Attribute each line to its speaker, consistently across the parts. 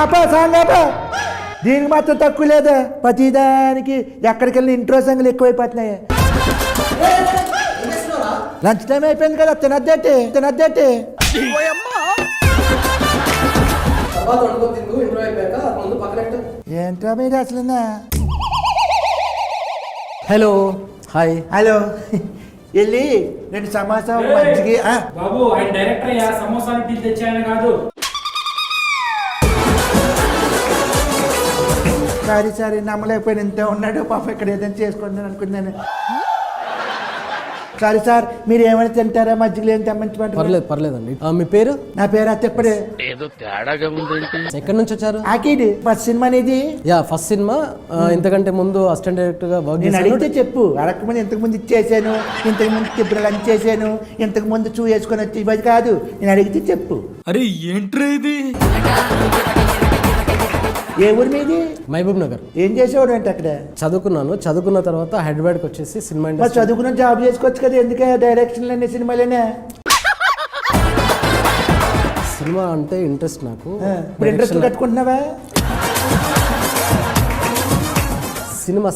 Speaker 1: సాంగాపా దీనికి మాత్రం తక్కువ లేదా ప్రతిదానికి ఎక్కడికి వెళ్ళిన ఇంట్రో సంగలు ఎక్కువైపోతున్నాయి. లంచ్ టైం అయిపోయింది కదా తినద్దేటి ఏంట్రా మీరు అసలు
Speaker 2: హలో హాయ్
Speaker 1: హలో వెళ్ళి 2 సమోసా మజ్జిగి
Speaker 3: బాబు ఆయన డైరెక్టర్ అయ్యా సమోసాలు టీ తెచ్చాయని కాదు.
Speaker 1: సారీ నమ్మలేకపోయిన ఇంత ఉన్నాడు పాప ఇక్కడ ఏదైనా చేసుకుంటాను అనుకున్నాను. సారీ సార్ మీరు ఏమైనా తింటారా మజ్జిగలు ఏం తెమ్మంచమంటారు?
Speaker 2: పర్లేదండి. మీ పేరు?
Speaker 1: నా పేరు అత్తప్పడే.
Speaker 4: ఏదో తేడాగా ఉంది.
Speaker 2: ఎక్కడి నుంచి వచ్చారు?
Speaker 1: ఆకిడి ఫస్ట్ సినిమా అనేది.
Speaker 2: First cinema. ఇంతకంటే ముందు అసిస్టెంట్ డైరెక్టర్ గా వర్క్
Speaker 1: నేను అడిగితే చెప్పు. అడగకముందు ఇంతకు ముందు ఇచ్చేసాను, ఇంతకు ముందు ఇప్పుడు లంచ్ చేశాను, ఇంతకు ముందు చూ వేసుకొని వచ్చి ఇవ్వదు కాదు. నేను అడిగితే చెప్పు.
Speaker 4: అరే ఏంట్రా ఇది?
Speaker 1: ఏ ఊరి మీది?
Speaker 2: మహబూబ్ నగర్.
Speaker 1: ఏం చేసేవాడు అంటే అక్కడ?
Speaker 2: చదువుకున్న తర్వాత హైదరాబాద్కి వచ్చేసి సినిమా ఇండస్ట్రీ.
Speaker 1: చదువుకున్న జాబ్ చేసుకోవచ్చు కదా, ఎందుకే డైరెక్షన్లన్నీ సినిమాలేనే?
Speaker 2: సినిమా అంటే ఇంట్రెస్ట్ నాకు.
Speaker 1: ఇప్పుడు ఇంట్రెస్ట్ కట్టుకుంటున్నావా?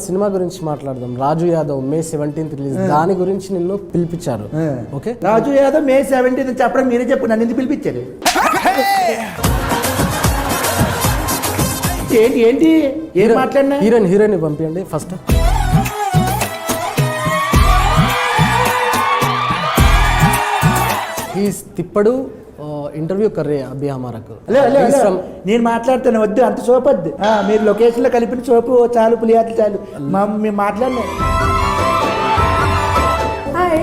Speaker 2: సినిమా గురించి మాట్లాడదాం. రాజు యాదవ్ May 17th రిలీజ్. దాని గురించి నిన్ను పిలిపించారు. ఓకే,
Speaker 1: రాజు యాదవ్ May 17th చెప్పడం మీరే చెప్పు, నన్ను ఎందుకు పిలిపించారు? ఏంటి ఏం మాట్లాడినా?
Speaker 2: హీరోయిన్ పంపించండి ఫస్ట్. తిప్పడు ఇంటర్వ్యూ కర్రే అభి హమారకు.
Speaker 1: నేను మాట్లాడుతాను, వద్దు అంత సోపు వద్దు. మీరు లొకేషన్ లో కలిపిన సోపు చాలు, పులియాట్లు చాలు. మేము మాట్లాడినా.
Speaker 5: Hi,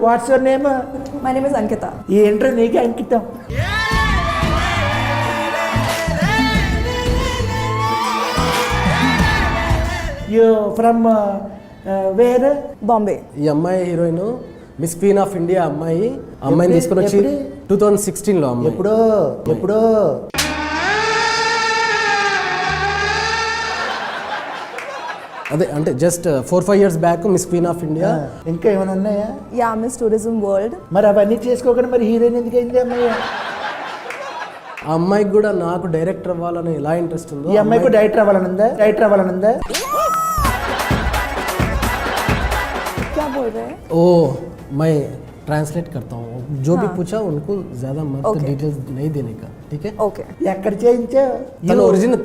Speaker 1: what's your name?
Speaker 5: My name is Ankita.
Speaker 1: ఈ ఇంటర్వ్యూ నీకే అంకితం. You from where?
Speaker 5: బాంబే.
Speaker 2: ఈ అమ్మాయి heroine miss queen of India అమ్మాయిని తీసుకుని వచ్చి 2016లో. అమ్మాయి
Speaker 1: ఎప్పుడో
Speaker 2: అదే అంటే just 4-5 years back miss queen of India.
Speaker 1: ఇంకా ఏమైనా ఉన్నాయా?
Speaker 5: Yeah, miss tourism world.
Speaker 1: మరి అవన్నీ చేసుకోకుండా మరి హీరోయిన్ ఎందుకు అయింది అమ్మాయి?
Speaker 2: ఆ అమ్మాయికి కూడా నాకు డైరెక్టర్ అవ్వాలని ఎలా ఇంట్రెస్ట్ ఉందో,
Speaker 1: ఈ అమ్మాయికి డైరెక్టర్ అవ్వాలనుందా?
Speaker 5: क्या बोल रहे हैं?
Speaker 2: ओ मैं ट्रांसलेट करता हूँ. जो भी पूछा उनको ज्यादा मत डिटेल्स नहीं देने का. ठीक है?
Speaker 5: ఓకే.
Speaker 1: ఎక్కడ చేయించావు?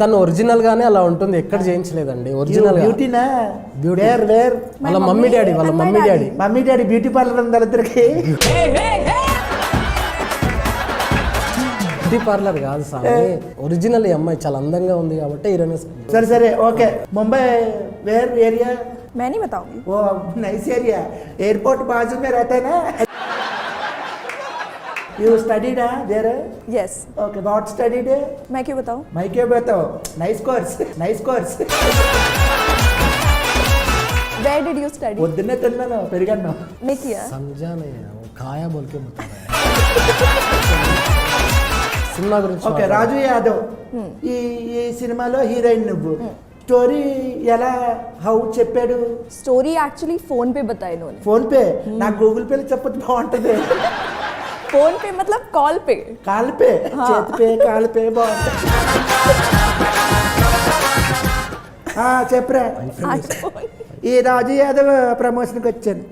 Speaker 2: తను ఒరిజినల్ గానే అలా ఉంటుంది, ఎక్కడ చేయించలేదండి. ఒరిజినల్
Speaker 1: బ్యూటీనా?
Speaker 2: బ్యూటీ.
Speaker 1: వేర్
Speaker 2: వాళ్ళ మమ్మీ డాడీ
Speaker 1: బ్యూటీ పార్లర్ ఉంది వాళ్ళిద్దరికి.
Speaker 2: బ్యూటీ పార్లర్ కాదు సామి, ఒరిజినల్. ఈ అమ్మాయి చాలా అందంగా ఉంది కాబట్టి హీరోయిన్.
Speaker 1: సరే ఓకే. Mumbai where area?
Speaker 5: मैं नहीं बताऊंगी.
Speaker 1: वो नाइस एरिया, एयरपोर्ट बाजू में रहता है ना. You studied there?
Speaker 5: Yes.
Speaker 1: Okay, what studied?
Speaker 5: मैं क्यों बताऊं?
Speaker 1: मैं क्यों बताऊं? Nice course.
Speaker 5: Where did you study?
Speaker 1: పొద్దున్నే తిన్నాను, పెరిగాను.
Speaker 5: मैं किया.
Speaker 2: समझा नहीं, वो खाया बोल के बता रहा है. సినిమా గురించి.
Speaker 1: ఓకే, రాజు యాదవ్ ఈ సినిమాలో హీరోయిన్ నువ్వు. స్టోరీ ఎలా చెప్పాడు?
Speaker 5: स्टोरी एक्चुअली फोन पे बताया इन्होंने.
Speaker 1: Phone pay? నాకు గూగుల్ పేలో చెప్పొచ్చు, బాగుంటది.
Speaker 5: फोन पे मतलब कॉल पे.
Speaker 1: కాల్ పే, చేతి పే, కాల్ పే బాగుంటుంది. చెప్పరా. ఈ రాజు యాదవ్ ప్రమోషన్కి వచ్చాను.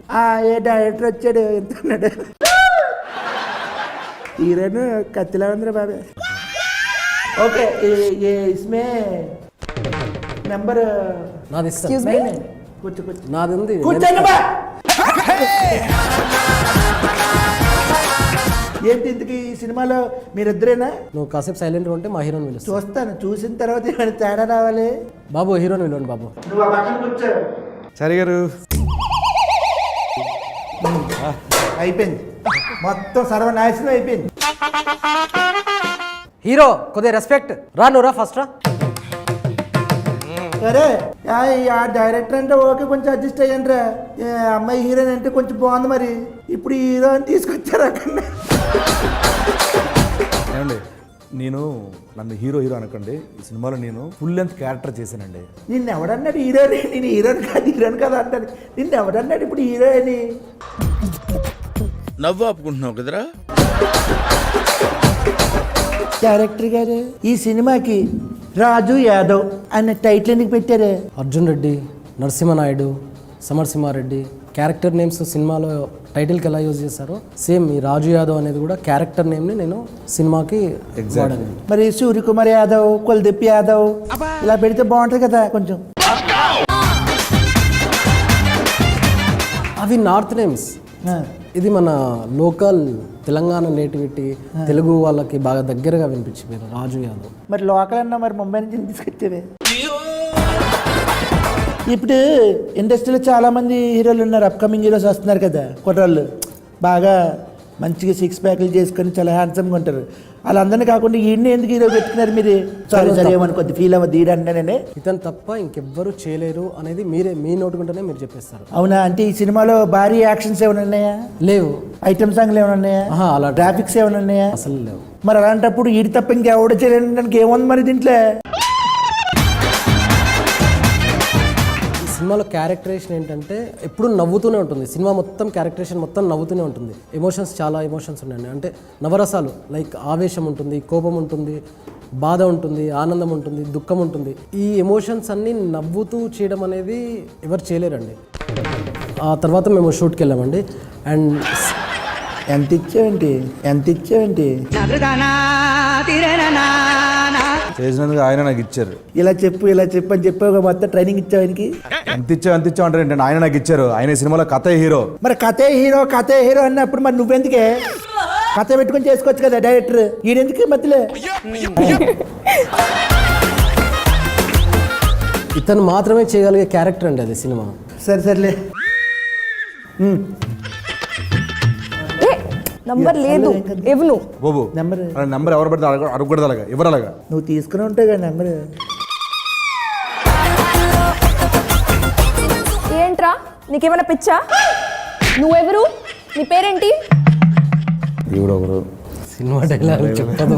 Speaker 1: ఏ డైరెక్టర్ వచ్చాడు ఎంతున్నాడు? హీరోయిన్ కత్తిలా ఉందిరా బాబే. ఓకే, ఇస్మే నెంబర్
Speaker 2: నాది ఇస్తాను.
Speaker 5: Excuse me?
Speaker 1: కూర్చో
Speaker 2: నాది ఉంది.
Speaker 1: ఏంటి ఇంతకీ ఈ సినిమాలో మీరిద్దరేనా?
Speaker 2: నువ్వు కాసేపు సైలెంట్ ఉంటే మా హీరోని పిలుస్తా.
Speaker 1: చూస్తాను, చూసిన తర్వాత ఏమైనా తేడా రావాలి.
Speaker 2: బాబు హీరోని పిలవండి బాబు.
Speaker 1: నువ్వు ఆ పక్కన కూర్చో.
Speaker 6: సరే గారు,
Speaker 1: అయిపోయింది మొత్తం, సర్వనాశనం అయిపోయింది.
Speaker 2: హీరో కొద్దిగా రెస్పెక్ట్. నువ్వు ఫస్ట్ రా.
Speaker 1: సరే ఆ డైరెక్టర్ అంటే ఓకే, కొంచెం అడ్జస్ట్ అయ్యండి రా. అమ్మాయి హీరోయిన్ అంటే కొంచెం బాగుంది, మరి ఇప్పుడు హీరో అని తీసుకొచ్చారు అక్కడ.
Speaker 6: ఏమండి, నన్ను హీరో అనకండి. ఈ సినిమాలో నేను ఫుల్ లెంత్ క్యారెక్టర్ చేశానండి.
Speaker 1: నిన్ను ఎవడన్నాడు హీరోని? నేను హీరోని కాదు అంటాను. నిన్ను ఎవడన్నాడు ఇప్పుడు హీరో అని?
Speaker 4: నవ్వు ఆపుకుంటున్నావు కదరా.
Speaker 1: డైరెక్టర్ గారు ఈ సినిమాకి రాజు యాదవ్ అనే టైటిల్ ఎందుకు పెట్టారు?
Speaker 2: అర్జున్ రెడ్డి, నరసింహనాయుడు, సమరసింహారెడ్డి క్యారెక్టర్ నేమ్స్ సినిమాలో టైటిల్కి ఎలా యూజ్ చేశారో సేమ్ ఈ రాజు యాదవ్ అనేది కూడా క్యారెక్టర్ నేమ్ని నేను సినిమాకి వాడాను.
Speaker 1: మరి సూర్యకుమార్ యాదవ్, కులదీప్ యాదవ్ ఇలా పెడితే బాగుంటుంది కదా కొంచెం.
Speaker 2: అవి నార్త్ నేమ్స్,
Speaker 1: ఆ,
Speaker 2: ఇది మన లోకల్ తెలంగాణ నేటివిటీ, తెలుగు వాళ్ళకి బాగా దగ్గరగా వినిపించిపోయారు రాజు యాదవ్.
Speaker 1: మరి లోకల్ అన్నా మరి ముంబై నుంచి ఎందుకు తీసుకొచ్చేవే? ఇప్పుడు ఇండస్ట్రీలో చాలా మంది హీరోలు ఉన్నారు, అప్కమింగ్ హీరోస్ వస్తున్నారు కదా, కుర్రాళ్ళు బాగా మంచిగా సిక్స్ ప్యాక్లు చేసుకొని చాలా హ్యాండ్సమ్గా ఉంటారు. వాళ్ళందరినీ కాకుండా ఈయన్ని ఎందుకు హీరో పెట్టుకున్నారు మీరు? సారీ ఏమని కొద్ది ఫీల్ అవ్వద్దు ఈడంటేనే.
Speaker 2: ఇతను తప్ప ఇంకెవ్వరూ చేయలేరు అనేది మీ నోటుకుంటేనే మీరు చెప్పేస్తారు.
Speaker 1: అవునా? అంటే ఈ సినిమాలో భారీ యాక్షన్స్ ఏమైనా ఉన్నాయా?
Speaker 2: లేవు.
Speaker 1: ఐటమ్ సాంగ్లు ఏమైనా ఉన్నాయా?
Speaker 2: అలా
Speaker 1: గ్రాఫిక్స్ ఏమైనా ఉన్నాయా?
Speaker 2: అసలు లేవు.
Speaker 1: మరి అలాంటప్పుడు ఈడి తప్ప ఇంకెవడ చేయడానికి ఏముంది మరి దీంట్లో?
Speaker 2: సినిమాలో క్యారెక్టరేషన్ ఏంటంటే ఎప్పుడు నవ్వుతూనే ఉంటుంది. సినిమా మొత్తం క్యారెక్టరేషన్ మొత్తం నవ్వుతూనే ఉంటుంది. ఎమోషన్స్ చాలా ఎమోషన్స్ ఉన్నాయండి. అంటే నవరసాలు లైక్ ఆవేశం ఉంటుంది, కోపం ఉంటుంది, బాధ ఉంటుంది, ఆనందం ఉంటుంది, దుఃఖం ఉంటుంది. ఈ ఎమోషన్స్ అన్నీ నవ్వుతూ చేయడం అనేది ఎవరు చేయలేరండి. ఆ తర్వాత మేము షూట్కి వెళ్ళామండి. అండ్
Speaker 1: ఎంత ఇచ్చావేంటి?
Speaker 6: చేసినందుకు ఆయన నాకు ఇచ్చారు.
Speaker 1: ఇలా చెప్పు అని చెప్పావు మొత్తం ట్రైనింగ్ ఇచ్చావు ఆయనకి.
Speaker 6: ఎంత ఇచ్చావు అంటారు ఏంటంటే ఆయన నాకు ఇచ్చారు. ఆయన సినిమాలో కథే హీరో.
Speaker 1: మరి కథే హీరో అన్నప్పుడు మరి నువ్వెందుకే కథ పెట్టుకొని చేసుకోవచ్చు కదా డైరెక్టర్, ఈయనెందుకు మధ్యలో?
Speaker 2: ఇతను మాత్రమే చేయగలిగే క్యారెక్టర్ అండి అది సినిమా.
Speaker 1: సర్లే.
Speaker 5: నంబర్ లేదు ఇవ్వను.
Speaker 6: బాబు నెంబర్ ఎవరు పడితే అడగకూడదు, అలాగా ఎవరు అలాగా
Speaker 1: నువ్వు తీసుకుని ఉంటావు కదా నెంబర్.
Speaker 5: ఏంట్రా నీకేమైనా పిచ్చా? నువ్వెవరు? నీ పేరేంటి?
Speaker 6: ఎవరు
Speaker 2: సినిమా డైలాగ్ చెప్పదు.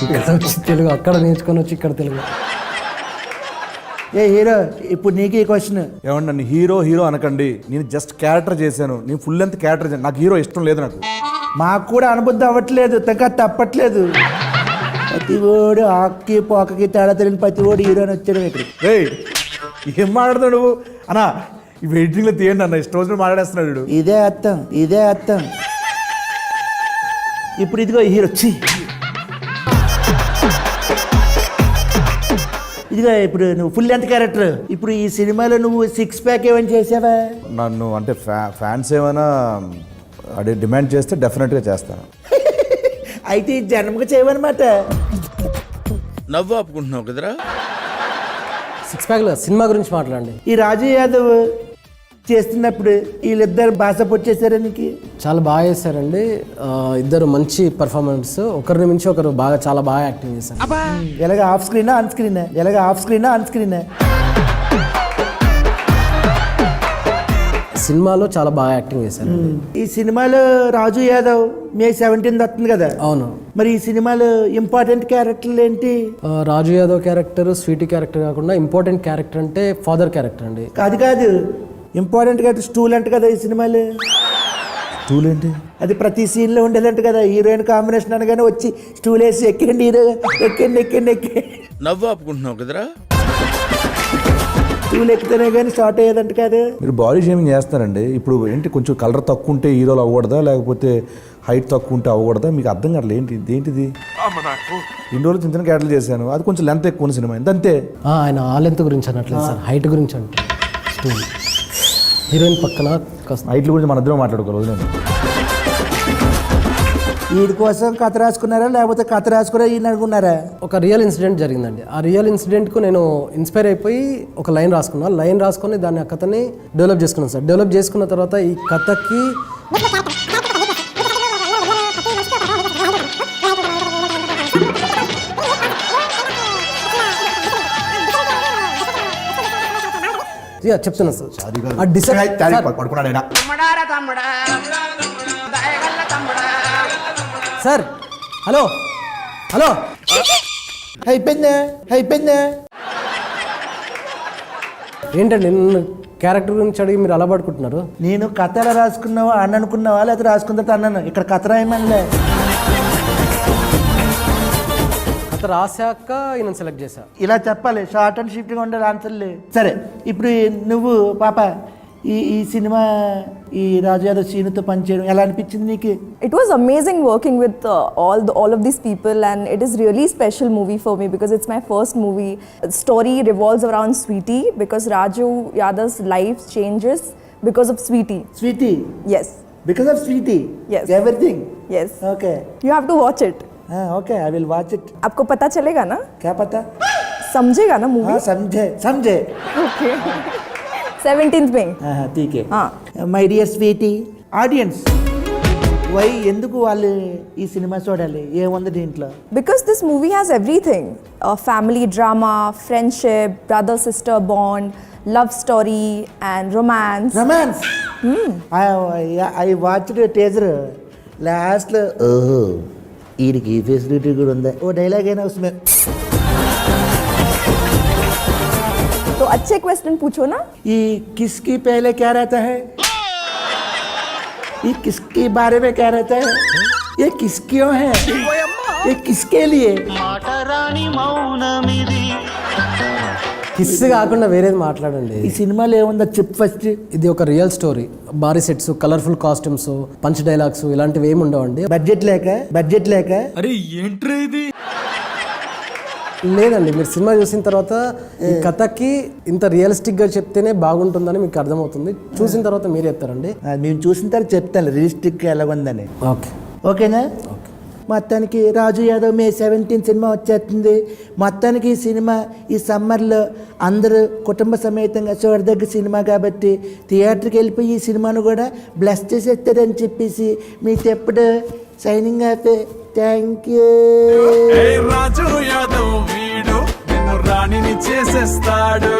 Speaker 2: ఇక్కడ వచ్చి తెలుగు, అక్కడ నేర్చుకొని వచ్చి ఇక్కడ తెలుగు.
Speaker 1: ఏ హీరో, ఇప్పుడు నీకు ఈ క్వశ్చన్.
Speaker 6: ఏమండి నన్ను హీరో అనకండి. నేను జస్ట్ క్యారెక్టర్ చేశాను. నేను ఫుల్ లెంత్ క్యారెక్టర్ చేశాను. నాకు హీరో ఇష్టం లేదు. నాకు
Speaker 1: మాకు కూడా అనుబుద్ధి అవ్వట్లేదు, తప్పట్లేదు. ప్రతి ఓడు ఆక్కి పోకకి తేడా తెలియని ప్రతి ఓడు హీరోని వచ్చాడు ఇక్కడ.
Speaker 6: రేయ్ ఏం మాట్లాడుతున్నావు నువ్వు అన్నా? ఈ వెయిటింగ్లో తీయండి అన్న, ఇష్టం వచ్చిన మాట్లాడేస్తున్నాడు.
Speaker 1: ఇదే అర్థం. ఇప్పుడు ఇదిగో హీరో ఇదిగో ఇప్పుడు నువ్వు ఫుల్ లెంత్ క్యారెక్టర్. ఇప్పుడు ఈ సినిమాలో నువ్వు సిక్స్ ప్యాక్ ఏమైనా చేసావా?
Speaker 6: నన్ను అంటే ఫ్యాన్స్ ఏమైనా డిమాండ్ చేస్తే డెఫినెట్గా చేస్తాను.
Speaker 1: అయితే ఈ జన్మకు చేయవన్నమాట.
Speaker 4: నవ్వు ఆపుకుంటున్నావు కదరా.
Speaker 2: సిక్స్ ప్యాక్లో సినిమా గురించి మాట్లాడండి.
Speaker 1: ఈ రాజు యాదవ్ చేస్తున్నప్పుడు వీళ్ళిద్దరు భాష పొచ్చేసారా నీకు?
Speaker 2: చాలా బాగా చేశారండి. ఇద్దరు మంచి పర్ఫార్మెన్స్, ఒకరిని మించి ఒకరు చాలా బాగా యాక్టింగ్ చేశారు.
Speaker 1: ఎలాగ ఆఫ్ స్క్రీనా ఆన్ స్క్రీనా?
Speaker 2: సినిమాలో చాలా బాగా యాక్టింగ్ చేశారు.
Speaker 1: ఈ సినిమాలో రాజు యాదవ్ మే 17 వస్తుంది కదా.
Speaker 2: అవును.
Speaker 1: మరి ఈ సినిమాలో ఇంపార్టెంట్ క్యారెక్టర్లు ఏంటి?
Speaker 2: రాజు యాదవ్ క్యారెక్టర్ స్వీటీ క్యారెక్టర్ కాకుండా ఇంపార్టెంట్ క్యారెక్టర్ అంటే ఫాదర్ క్యారెక్టర్ అండి.
Speaker 1: కాదు ఇంపార్టెంట్ క్యారెక్టర్ స్టూల్ అంట కదా ఈ సినిమాలో.
Speaker 6: స్టూల్ ఏంటి?
Speaker 1: అది ప్రతి సీన్లో ఉండేదంట కదా. హీరోయిన్ కాంబినేషన్ అనగానే వచ్చి స్టూల్ వేసి ఎక్కండి హీరో, ఎక్కండి.
Speaker 4: నవ్వు ఆపుకుంటున్నావు కదరా.
Speaker 1: స్టూల్ ఎక్కితేనే కానీ స్టార్ట్ అయ్యేదంట కాదు.
Speaker 6: మీరు బాడీ షేమింగ్ చేస్తారండి. ఇప్పుడు ఏంటి కొంచెం కలర్ తక్కువ ఉంటే హీరోలు అవ్వకూడదా, లేకపోతే హైట్ తక్కువ ఉంటే అవ్వకూడదా? మీకు అర్థం కావట్లేదు. ఏంటిది? ఇన్ని రోజులు చిన్న క్యారెక్టర్లు చేశాను, అది కొంచెం లెంత్ ఎక్కువ ఉన్న సినిమా అంతే.
Speaker 2: ఆయన ఆ లెంత్ గురించి అనట్లేదు సార్, హైట్ గురించి అంటే. హీరోయిన్ పక్కన
Speaker 6: హైట్ల గురించి మన ఇద్దరం మాట్లాడుకోవాలి.
Speaker 1: వీడి కోసం కథ రాసుకున్నారా లేకపోతే కథ రాసుకురా ఈయన అనుకున్నారా?
Speaker 2: ఒక రియల్ ఇన్సిడెంట్ జరిగిందండి. ఆ రియల్ ఇన్సిడెంట్కు నేను ఇన్స్పైర్ అయిపోయి ఒక లైన్ రాసుకొని దాన్ని ఆ కథని డెవలప్ చేసుకున్నాను సార్. డెవలప్ చేసుకున్న తర్వాత ఈ కథకి చెప్తున్నా సార్. హలో
Speaker 1: అయిపోయిందా?
Speaker 2: ఏంటండి నిన్ను క్యారెక్టర్ గురించి అడిగి మీరు అలా పడుకుంటున్నారు?
Speaker 1: నేను కథ ఎలా రాసుకున్నావా అని అనుకున్నావా లేకపోతే రాసుకున్న తర్వాత అన్నాను. ఇక్కడ కథ రాయమనిలే.
Speaker 2: అంత రాశాక ఈయన సెలెక్ట్ చేశా.
Speaker 1: ఇలా చెప్పాలి, షార్ట్ అండ్ స్వీట్గా ఉండాలి ఆన్సర్లు. సరే ఇప్పుడు నువ్వు పాప ఈ సినిమా ఈ రాజు యాదవ్ సీనుతో పనిచేయడం ఎలా అనిపించింది నీకు?
Speaker 5: It was amazing working with all of these people, and it is really special movie for me because it's my first movie. The story revolves around Sweetie because Raju Yadav's life changes because of Sweetie.
Speaker 1: Sweetie,
Speaker 5: Yes,
Speaker 1: because of Sweetie
Speaker 5: Yes.
Speaker 1: Everything.
Speaker 5: yes.
Speaker 1: Okay
Speaker 5: You have to watch it.
Speaker 1: Okay, I will watch it.
Speaker 5: आपको पता चलेगा ना,
Speaker 1: क्या पता?
Speaker 5: समझेगा ना movie?
Speaker 1: समझे समझे.
Speaker 5: Okay. 17th में.
Speaker 1: ठीक है.
Speaker 5: हाँ.
Speaker 1: My dear Sweetie audience, why ఎందుకు వాళ్ళు ఈ సినిమా చూడాలి? ఏముంది దీంట్లో?
Speaker 5: Because this movie has everything: family drama, friendship, brother-sister bond, love story, and romance.
Speaker 1: Romance. I watched teaser. లాస్ట్లో ఓహో వీడికి ఈ ఫెసిలిటీ కూడా ఉందా, ఓ డైలాగ్ అయినా ఉస్మే.
Speaker 5: तो अच्छे क्वेश्चन पूछो ना.
Speaker 1: ये किसकी पहले क्या रहता है? ये किसके बारे में क्या रहता है? ये किस क्यों है? ये किसके लिए?
Speaker 2: కిస్ కాకుండా వేరేది మాట్లాడండి.
Speaker 1: ఈ సినిమాలో ఏముందో చెప్పు ఫస్ట్.
Speaker 2: ఇది ఒక రియల్ స్టోరీ. భారీ sets, colourful costumes, punch dialogues ఇలాంటివి ఏమి ఉండవండి.
Speaker 1: బడ్జెట్ లేక
Speaker 2: లేదండి, మీరు సినిమా చూసిన తర్వాత ఈ కథకి ఇంత రియలిస్టిక్ గా చెప్తేనే బాగుంటుందని మీకు అర్థమవుతుంది. చూసిన తర్వాత మీరు చెప్తారండి.
Speaker 1: మేము చూసిన తర్వాత చెప్తాను రియలిస్టిక్ ఎలాగుందని.
Speaker 2: ఓకే,
Speaker 1: ఓకేనా? మొత్తానికి రాజు యాదవ్ మే 17 సినిమా వచ్చేస్తుంది. మొత్తానికి ఈ సినిమా ఈ సమ్మర్లో అందరూ కుటుంబ సమేతంగా చూడదగ్గ సినిమా కాబట్టి థియేటర్కి వెళ్ళిపోయి ఈ సినిమాను కూడా బ్లెస్ చేసేస్తారని చెప్పేసి మీకు ఎప్పుడు signing off. Thank you.
Speaker 7: Raju Yadav వీడు నిన్ను రాణిని చేసేస్తాడు.